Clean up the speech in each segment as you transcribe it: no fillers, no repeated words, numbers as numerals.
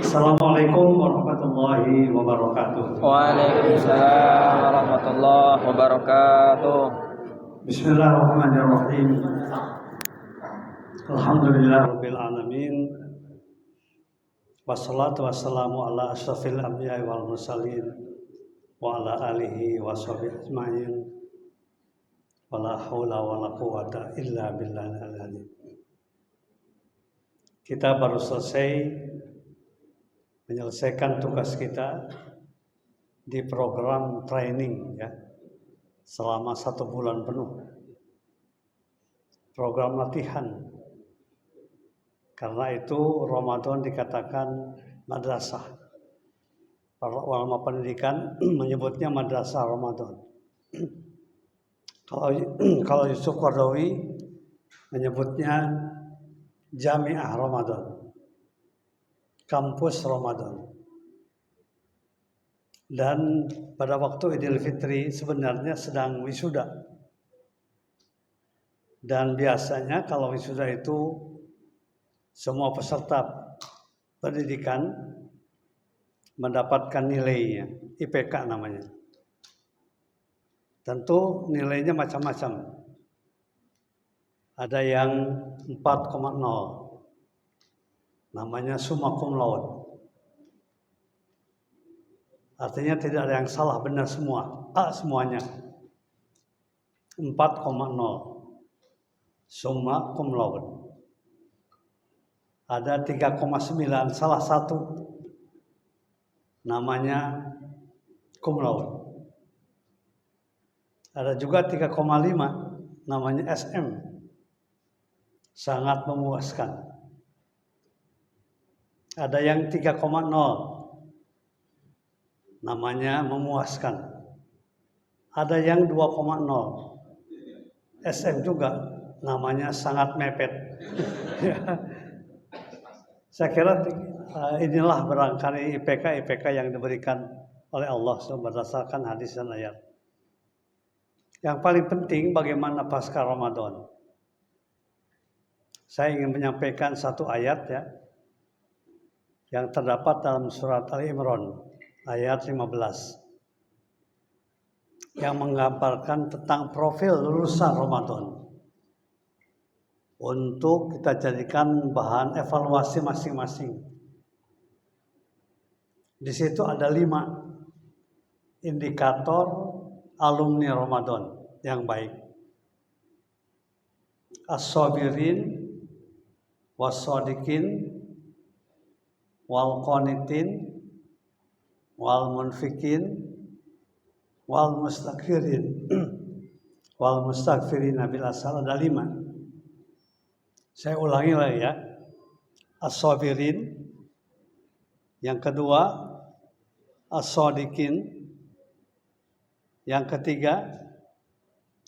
Assalamualaikum warahmatullahi wabarakatuh. Waalaikumsalam warahmatullahi wabarakatuh. Bismillahirrahmanirrahim. Alhamdulillahirabbil alamin. Wassalatu wassalamu ala asyrafil anbiya'i wal mursalin wa ala alihi washabihi ajmain. Wala haula wala quwwata illa billahil azim. Kita baru selesai menyelesaikan tugas kita di program training ya selama 1 bulan penuh, program latihan. Karena itu Ramadan dikatakan madrasah. Para ulama pendidikan menyebutnya madrasah Ramadan. Kalau Yusuf Qaradawi menyebutnya Jami'ah Ramadan, kampus Ramadan. Dan pada waktu Idul Fitri sebenarnya sedang wisuda. Dan biasanya kalau wisuda itu semua peserta pendidikan mendapatkan nilainya, IPK namanya. Tentu nilainya macam-macam. Ada yang 4,0, namanya summa cum laude. Artinya tidak ada yang salah, benar semua, A semuanya. 4,0 summa cum laude. Ada 3,9 salah satu, namanya cum laude. Ada juga 3,5 namanya SM, sangat memuaskan. Ada yang 3,0 namanya memuaskan. Ada yang 2,0 SM juga, namanya sangat mepet. Saya kira inilah barangkali IPK yang diberikan oleh Allah berdasarkan hadis dan ayat. Yang paling penting bagaimana pasca Ramadan. Saya ingin menyampaikan satu ayat ya, yang terdapat dalam surat Al-Imran ayat 15 yang menggambarkan tentang profil lulusan Ramadan untuk kita jadikan bahan evaluasi masing-masing. Di situ ada 5 indikator alumni Ramadan yang baik. As-sabirin was-shadiqin wal qanitin wal munfikin wal mustaghfirin wal mustaghfirin bil asal. Ada 5. Saya ulangi lagi ya. As-sabirin, yang kedua as-shadiqin, yang ketiga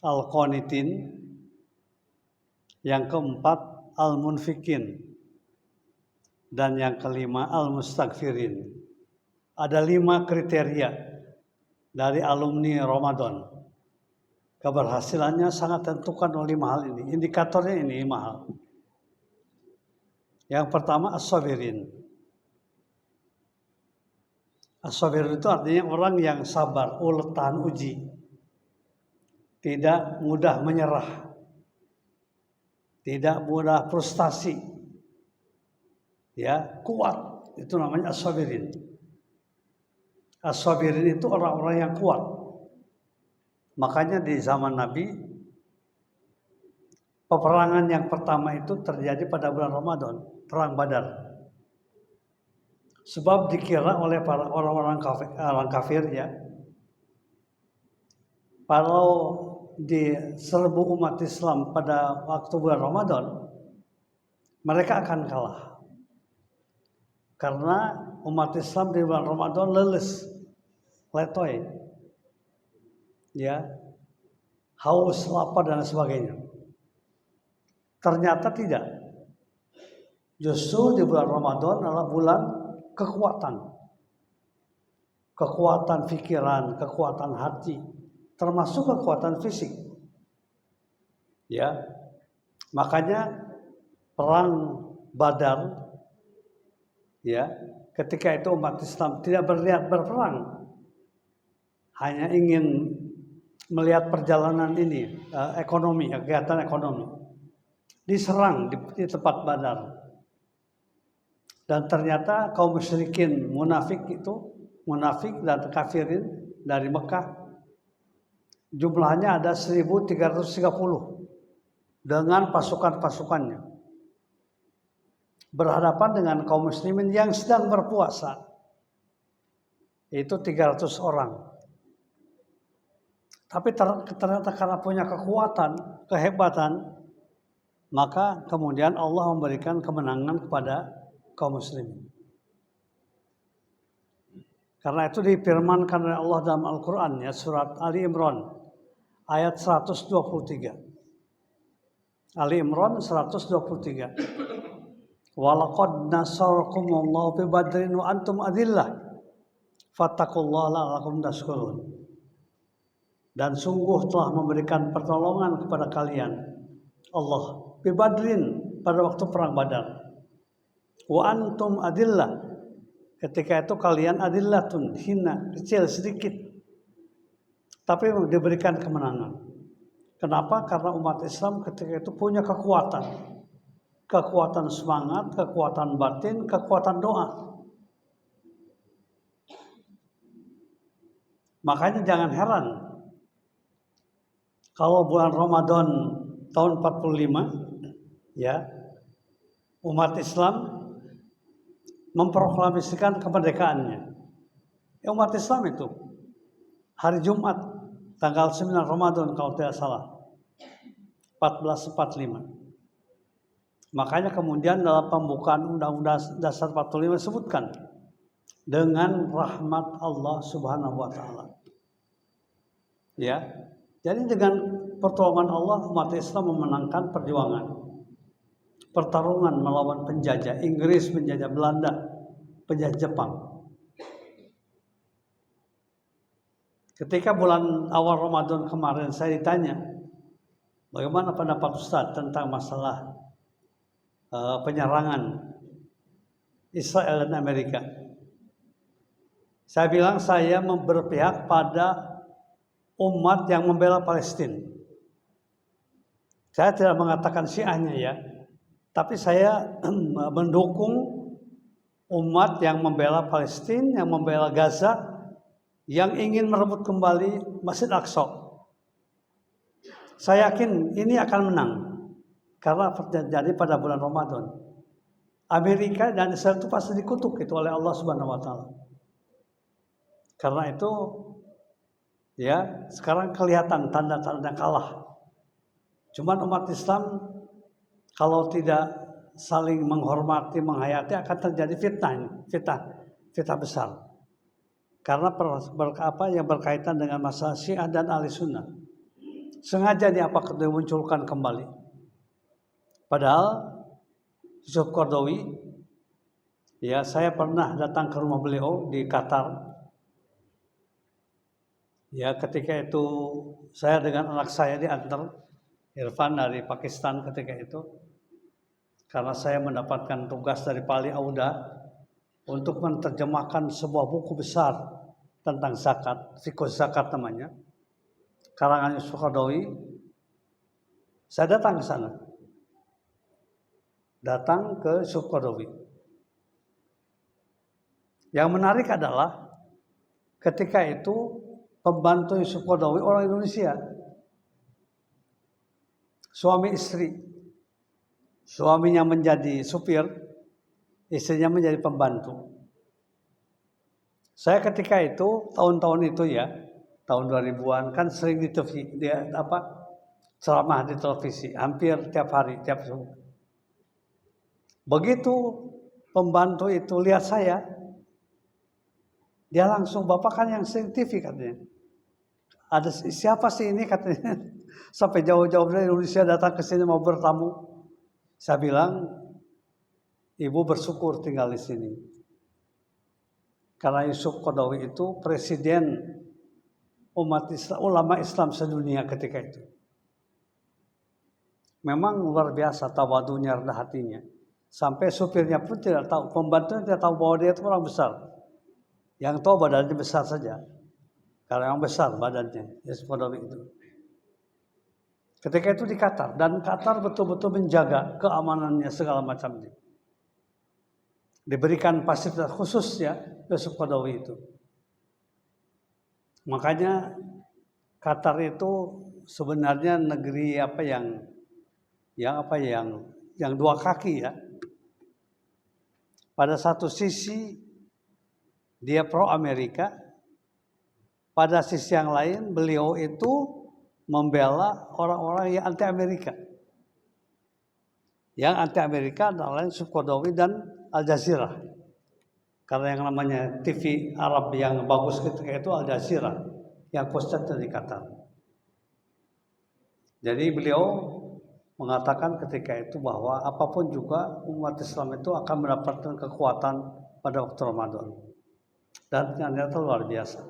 al-qanitin, yang keempat al-munfikin, dan yang kelima al-mustaghfirin. Ada 5 kriteria dari alumni Ramadan. Keberhasilannya sangat tentukan oleh 5 hal ini. Indikatornya ini 5 hal. Yang pertama as-sabirin. As-sabirin itu artinya orang yang sabar, tahan uji. Tidak mudah menyerah. Tidak mudah frustasi. Ya, kuat. Itu namanya as-sabirin. As-sabirin itu orang-orang yang kuat. Makanya di zaman Nabi, peperangan yang pertama itu terjadi pada bulan Ramadan, perang Badar. Sebab dikira oleh para orang-orang kafir ya, kalau diserbu umat Islam pada waktu bulan Ramadan, mereka akan kalah. Karena umat Islam di bulan Ramadan leles, letoy, ya, haus, lapar dan sebagainya. Ternyata tidak. Justru di bulan Ramadan adalah bulan kekuatan pikiran, kekuatan hati, termasuk kekuatan fisik. Ya, makanya perang Badar, ya, ketika itu umat Islam tidak berniat berperang, hanya ingin melihat perjalanan ini, ekonomi, kegiatan ekonomi, diserang di tempat Badar. Dan ternyata kaum musyrikin munafik dan kafirin dari Mekah jumlahnya ada 1.330 dengan pasukan-pasukannya berhadapan dengan kaum muslimin yang sedang berpuasa, itu 300 orang. Tapi ternyata karena punya kekuatan, kehebatan, maka kemudian Allah memberikan kemenangan kepada kaum muslimin. Karena itu difirmankan oleh Allah dalam Al-Quran, ya, surat Ali Imran ayat 123. Ali Imran 123. Walaqad nasarakumullahu fi badrin wa antum adillah fattaqullaha la'allakum tashkurun. Dan sungguh telah memberikan pertolongan kepada kalian Allah fi badrin, pada waktu perang Badar. Wa antum adillah, ketika itu kalian adillatun, hina, kecil sedikit, tapi diberikan kemenangan. Kenapa? Karena umat Islam ketika itu punya kekuatan semangat, kekuatan batin, kekuatan doa. Makanya jangan heran kalau bulan Ramadan tahun 45, ya, umat Islam memproklamasikan kemerdekaannya. Ya, umat Islam itu hari Jumat tanggal 9 Ramadan kalau tidak salah, 1445. Makanya kemudian dalam pembukaan Undang-Undang Dasar 45 disebutkan dengan rahmat Allah Subhanahu wa taala. Ya. Jadi dengan pertolongan Allah umat Islam memenangkan pertarungan melawan penjajah Inggris, penjajah Belanda, penjajah Jepang. Ketika bulan awal Ramadan kemarin saya ditanya, bagaimana pendapat Ustaz tentang masalah penyerangan Israel dan Amerika? Saya bilang saya berpihak pada umat yang membela Palestina. Saya tidak mengatakan Syiahnya, ya, tapi saya mendukung umat yang membela Palestina, yang membela Gaza, yang ingin merebut kembali Masjid Aqsa. Saya yakin ini akan menang karena terjadi pada bulan Ramadan. Amerika dan Israel itu pasti dikutuk itu oleh Allah Subhanahu wa taala. Karena itu, ya, sekarang kelihatan tanda-tanda kalah. Cuman umat Islam kalau tidak saling menghormati, menghayati, akan terjadi fitnah besar. Karena yang berkaitan dengan masalah Syiah dan Ahli Sunnah sengaja dimunculkan kembali. Padahal Yusuf Qaradawi, ya, saya pernah datang ke rumah beliau di Qatar. Ya, ketika itu saya dengan anak saya diantar, Irfan dari Pakistan ketika itu, karena saya mendapatkan tugas dari Pali Auda untuk menerjemahkan sebuah buku besar tentang zakat, Fiqh Zakat namanya, karangan Yusuf Qaradawi. Saya datang ke sana, datang ke Yusuf Qaradawi. Yang menarik adalah ketika itu pembantu Yusuf Qaradawi orang Indonesia, suami istri. Suaminya menjadi supir, istrinya menjadi pembantu. Saya ketika itu, tahun-tahun itu, ya, tahun 2000-an, kan sering ceramah di televisi, hampir tiap hari, tiap subuh. Begitu pembantu itu lihat saya, dia langsung, "Bapak kan yang sering TV," katanya. "Ada siapa sih ini?" katanya. Sampai jauh-jauh dari Indonesia datang ke sini mau bertamu. Saya bilang, "Ibu bersyukur tinggal di sini." Karena Yusuf Qaradawi itu presiden umat Islam, ulama Islam sedunia ketika itu. Memang luar biasa tawadunya, rendah hatinya. Sampai supirnya pun tidak tahu, pembantunya tidak tahu bahwa dia itu orang besar. Yang tahu badannya besar saja. Karena yang besar badannya, Yusuf Qaradawi itu. Ketika itu di Qatar, dan Qatar betul-betul menjaga keamanannya segala macamnya. Diberikan fasilitas khusus ya Yusuf Qaradawi itu. Makanya Qatar itu sebenarnya negeri yang dua kaki ya. Pada satu sisi dia pro Amerika, pada sisi yang lain beliau itu membela orang-orang yang anti Amerika. Yang anti Amerika adalah Yusuf Qaradawi dan Al Jazeera. Karena yang namanya TV Arab yang bagus ketika itu Al Jazeera yang pusatnya di Qatar. Jadi beliau mengatakan ketika itu bahwa apapun juga umat Islam itu akan mendapatkan kekuatan pada waktu Ramadan. Dan ternyata luar biasa.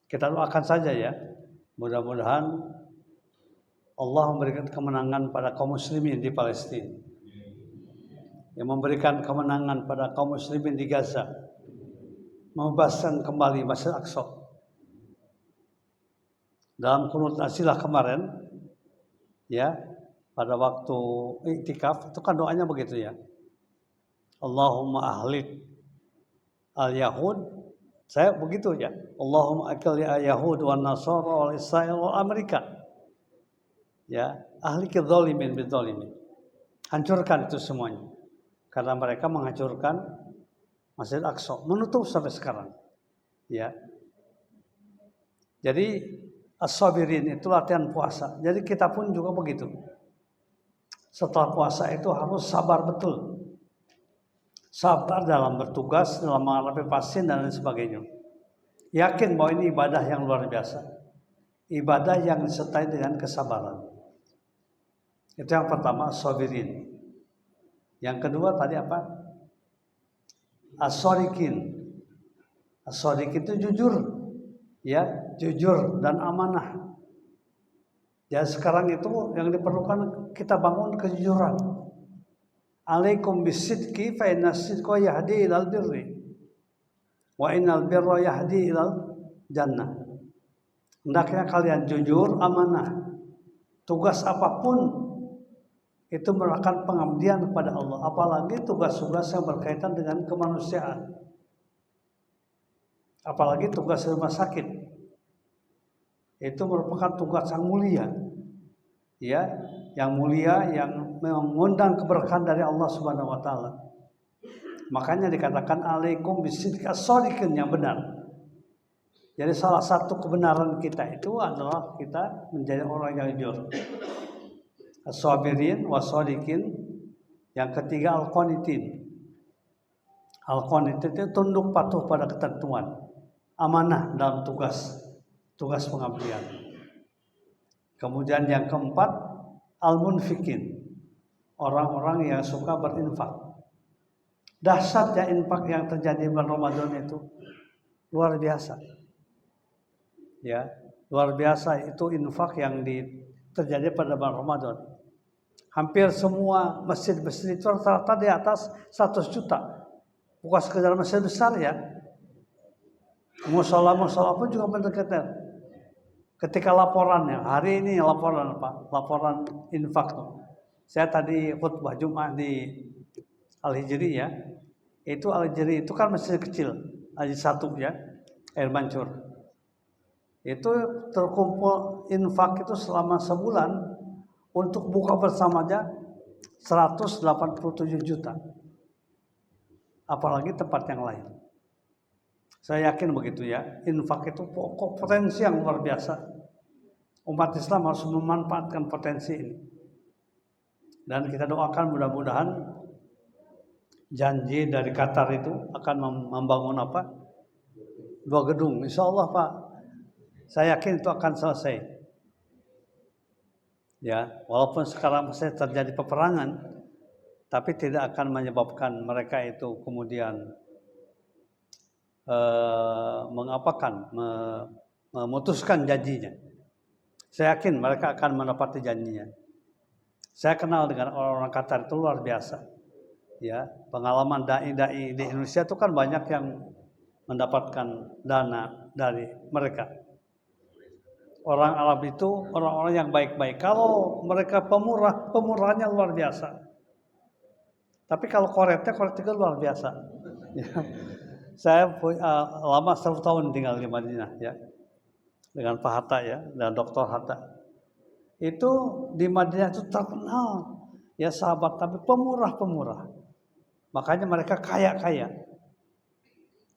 Kita doakan saja ya, mudah-mudahan Allah memberikan kemenangan pada kaum muslimin di Palestina. Yang memberikan kemenangan pada kaum muslimin di Gaza. Membebaskan kembali Masjid Aqsa. Dalam qunut asilah kemarin, ya, pada waktu iktikaf itu kan doanya begitu ya. Allahumma ahlik al-yahud, saya begitu ya. Allahumma akil al-yahud wal nasara wal israel wal Amerika. Ya, ahlik al-zalimin bil-zalimin. Hancurkan itu semuanya. Karena mereka menghancurkan Masjid Aqsa, menutup sampai sekarang. Ya. Jadi as-sabirin itu latihan puasa. Jadi kita pun juga begitu. Setelah puasa itu harus sabar betul. Sabar dalam bertugas, dalam menghadapi pasien dan lain sebagainya. Yakin bahwa ini ibadah yang luar biasa. Ibadah yang disertai dengan kesabaran. Itu yang pertama, as-sabirin. Yang kedua tadi apa? As-shadiqin. As-shadiqin itu jujur. Ya, jujur dan amanah. Ya sekarang itu yang diperlukan kita bangun kejujuran. Alaikum bisidqi fa inna sidqa yahdi ilal birri wa innal birra yahdi ilal jannah. Hendaknya kalian jujur, amanah. Tugas apapun itu merupakan pengabdian kepada Allah, apalagi tugas-tugas yang berkaitan dengan kemanusiaan. Apalagi tugas rumah sakit. Itu merupakan tugas yang mulia. Ya, yang mulia yang mengundang keberkahan dari Allah Subhanahu wa taala. Makanya dikatakan alaikum bisidqi as-shadiqin yang benar. Jadi salah satu kebenaran kita itu adalah kita menjadi orang yang jujur. As-sabirin was-shadiqin. Yang ketiga al-qanitin. Al-qanitin itu tunduk patuh pada ketentuan. Amanah dalam tugas pengabdian. Kemudian yang keempat, al-munfikin, orang-orang yang suka berinfak. Dahsyatnya infak yang terjadi bulan Ramadan itu luar biasa. Ya, luar biasa itu infak yang terjadi pada bulan Ramadan. Hampir semua masjid-masjid itu rata-rata di atas 100 juta. Bukan sekedar masjid besar ya. Musola-musola pun juga mendekatkan. Ketika laporannya, hari ini laporan apa? Laporan infak tuh. Saya tadi khutbah Jumat di Al-Hijri ya. Itu Al-Hijri itu kan masjid kecil, Al-Hijri 1 ya, Air Mancur. Itu terkumpul infak itu selama sebulan untuk buka bersama aja 187 juta. Apalagi tempat yang lain. Saya yakin begitu ya, infak itu pokok potensi yang luar biasa. Umat Islam harus memanfaatkan potensi ini. Dan kita doakan mudah-mudahan janji dari Qatar itu akan membangun apa? 2 gedung. Insya Allah Pak, saya yakin itu akan selesai. Ya, walaupun sekarang masih terjadi peperangan, tapi tidak akan menyebabkan mereka itu kemudian memutuskan janjinya. Saya yakin mereka akan menepati janjinya. Saya kenal dengan orang-orang Qatar itu luar biasa. Ya, pengalaman dai-dai di Indonesia itu kan banyak yang mendapatkan dana dari mereka. Orang Arab itu orang-orang yang baik-baik. Kalau mereka pemurah, pemurahnya luar biasa. Tapi kalau koreknya juga luar biasa. Ya. Saya lama 1 tahun tinggal di Madinah ya, dengan Pak Hatta ya, dan Dr. Hatta. Itu di Madinah itu terkenal ya sahabat tapi pemurah. Makanya mereka kaya.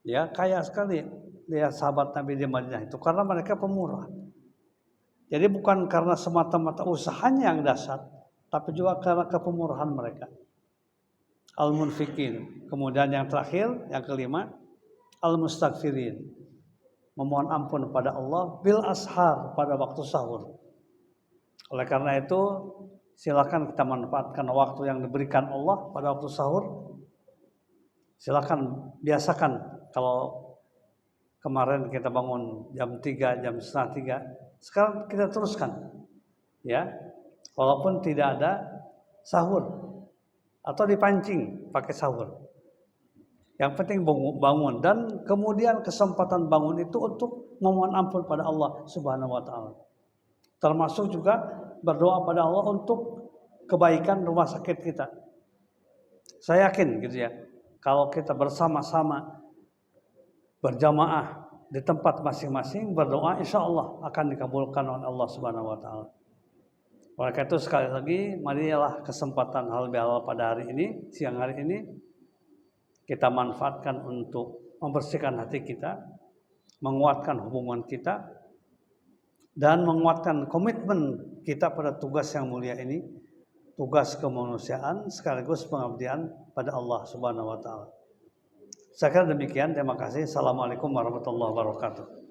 Ya, kaya sekali ya sahabat Nabi di Madinah itu karena mereka pemurah. Jadi bukan karena semata-mata usahanya yang dasar, tapi juga karena kepemurahan mereka. Al-munfiqin. Kemudian yang terakhir, yang kelima, al-mustaghfirin. Memohon ampun pada Allah bil ashar, pada waktu sahur. Oleh karena itu, silakan kita manfaatkan waktu yang diberikan Allah pada waktu sahur. Silakan biasakan kalau kemarin kita bangun jam 3, jam setengah 3, sekarang kita teruskan. Ya. Walaupun tidak ada sahur atau dipancing pakai sahur. Yang penting bangun dan kemudian kesempatan bangun itu untuk memohon ampun pada Allah Subhanahu wa taala. Termasuk juga berdoa pada Allah untuk kebaikan rumah sakit kita. Saya yakin gitu ya. Kalau kita bersama-sama berjamaah di tempat masing-masing berdoa, insya Allah akan dikabulkan oleh Allah Subhanahu wa taala. Oleh karena itu sekali lagi, marilah kesempatan halal bihalal pada hari ini, siang hari ini kita manfaatkan untuk membersihkan hati kita, menguatkan hubungan kita, dan menguatkan komitmen kita pada tugas yang mulia ini, tugas kemanusiaan sekaligus pengabdian pada Allah Subhanahu wa taala. Saya kira demikian, terima kasih. Assalamualaikum warahmatullahi wabarakatuh.